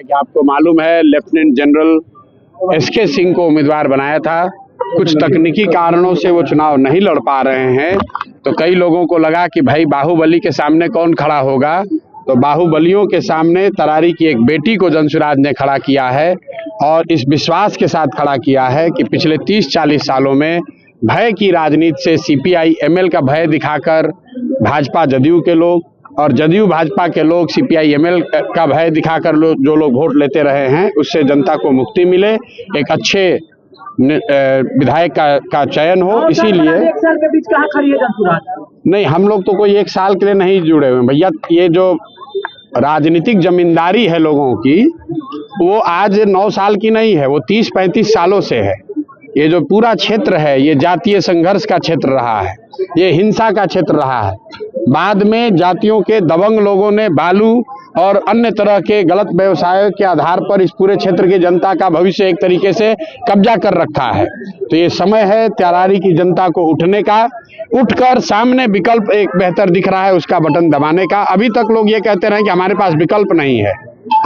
कि आपको मालूम है लेफ्टिनेंट जनरल एसके सिंह को उम्मीदवार बनाया था। कुछ तकनीकी कारणों से वो चुनाव नहीं लड़ पा रहे हैं, तो कई लोगों को लगा कि भाई बाहुबली के सामने कौन खड़ा होगा, तो बाहुबलियों के सामने तरारी की एक बेटी को जनसुराज ने खड़ा किया है और इस विश्वास के साथ खड़ा किया है कि पिछले 30-40 सालों में भय की राजनीति से सीपीआई एमएल का भय दिखाकर भाजपा जदयू के लोग और जदयू भाजपा के लोग सीपीआई एमएल का भय दिखाकर जो लोग वोट लेते रहे हैं, उससे जनता को मुक्ति मिले, एक अच्छे विधायक का चयन हो। इसीलिए एक साल के बीच कहाँ खड़ी है जनसुराज? नहीं, हम लोग तो कोई एक साल के लिए नहीं जुड़े हुए भैया। ये जो राजनीतिक जमींदारी है लोगों की, वो आज 9 साल की नहीं है, वो 30-35 सालों से है। ये जो पूरा क्षेत्र है, ये जातीय संघर्ष का क्षेत्र रहा है, ये हिंसा का क्षेत्र रहा है। बाद में जातियों के दबंग लोगों ने बालू और अन्य तरह के गलत व्यवसायों के आधार पर इस पूरे क्षेत्र की जनता का भविष्य एक तरीके से कब्जा कर रखा है। तो ये समय है तरारी की जनता को उठने का, उठकर सामने विकल्प एक बेहतर दिख रहा है उसका बटन दबाने का। अभी तक लोग ये कहते रहे कि हमारे पास विकल्प नहीं है।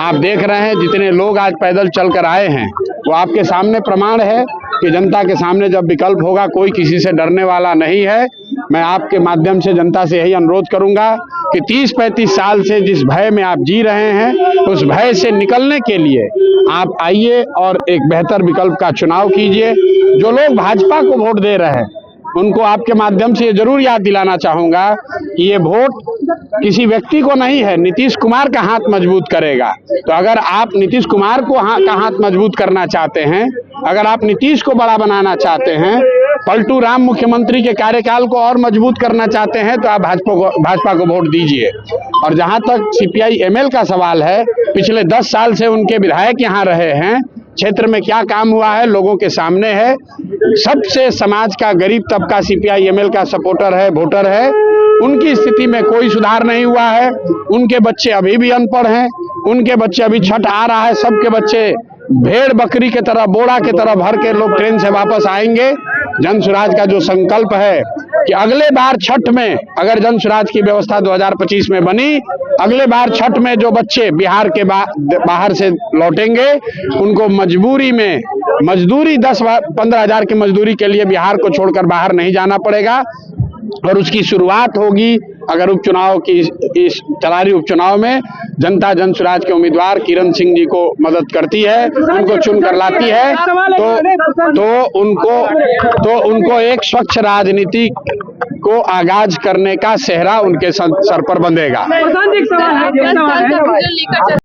आप देख रहे हैं जितने लोग आज पैदल चलकर आए हैं, वो आपके सामने प्रमाण है कि जनता के सामने जब विकल्प होगा, कोई किसी से डरने वाला नहीं है। मैं आपके माध्यम से जनता से यही अनुरोध करूंगा कि 30-35 साल से जिस भय में आप जी रहे हैं, उस भय से निकलने के लिए आप आइए और एक बेहतर विकल्प का चुनाव कीजिए। जो लोग भाजपा को वोट दे रहे हैं, उनको आपके माध्यम से जरूर याद दिलाना चाहूंगा कि ये वोट किसी व्यक्ति को नहीं है, नीतीश कुमार का हाथ मजबूत करेगा। तो अगर आप नीतीश कुमार को का हाथ मजबूत करना चाहते हैं, अगर आप नीतीश को बड़ा बनाना चाहते हैं, पलटू राम मुख्यमंत्री के कार्यकाल को और मजबूत करना चाहते हैं, तो आप भाजपा को वोट दीजिए। और जहां तक सीपीआई एमएल का सवाल है, पिछले 10 साल से उनके विधायक यहाँ रहे हैं, क्षेत्र में क्या काम हुआ है लोगों के सामने है। सबसे समाज का गरीब तबका सीपीआई एमएल का सपोर्टर है, वोटर है, उनकी स्थिति में कोई सुधार नहीं हुआ है। उनके बच्चे अभी भी अनपढ़ हैं, उनके बच्चे अभी छठ आ रहा है, सबके बच्चे भेड़ बकरी के तरह, बोरा के तरह भर के लोग ट्रेन से वापस आएंगे। जनसुराज का जो संकल्प है कि अगले बार छठ में अगर जनसुराज की व्यवस्था 2025 में बनी, अगले बार छठ में जो बच्चे बिहार के बाहर से लौटेंगे, उनको मजबूरी में मजदूरी 10-15 हज़ार की मजदूरी के लिए बिहार को छोड़कर बाहर नहीं जाना पड़ेगा। और उसकी शुरुआत होगी अगर उपचुनाव की, इस तरारी उपचुनाव में जनता जनसुराज के उम्मीदवार किरण सिंह जी को मदद करती है, उनको चुन कर लाती है, तो उनको एक स्वच्छ राजनीति को आगाज करने का सेहरा उनके सर पर बंधेगा।